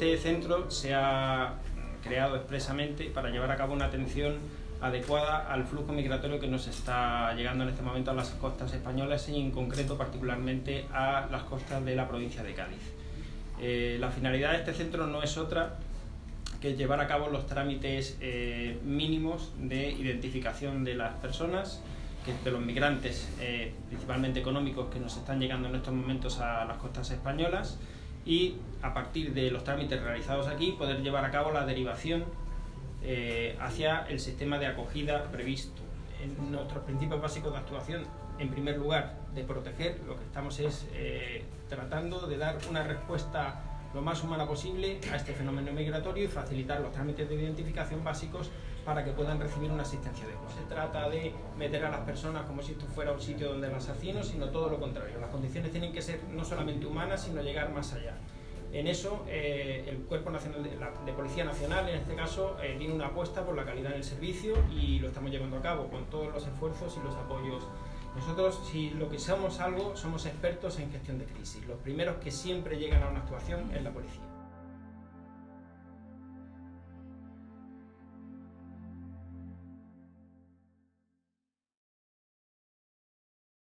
Este centro se ha creado expresamente para llevar a cabo una atención adecuada al flujo migratorio que nos está llegando en este momento a las costas españolas y en concreto particularmente a las costas de la provincia de Cádiz. La finalidad de este centro no es otra que llevar a cabo los trámites mínimos de identificación de las personas, de los migrantes, principalmente económicos, que nos están llegando en estos momentos a las costas españolas, y a partir de los trámites realizados aquí poder llevar a cabo la derivación hacia el sistema de acogida previsto. En nuestros principios básicos de actuación, en primer lugar, de proteger, lo que estamos es tratando de dar una respuesta lo más humana posible a este fenómeno migratorio y facilitar los trámites de identificación básicos para que puedan recibir una asistencia adecuada. Se trata de meter a las personas como si esto fuera un sitio donde las hacían, sino todo lo contrario. Las condiciones tienen que ser no solamente humanas, sino llegar más allá. En eso, el Cuerpo Nacional de Policía Nacional, en este caso, tiene una apuesta por la calidad del servicio y lo estamos llevando a cabo con todos los esfuerzos y los apoyos. Nosotros, si lo que somos expertos en gestión de crisis. Los primeros que siempre llegan a una actuación es la policía.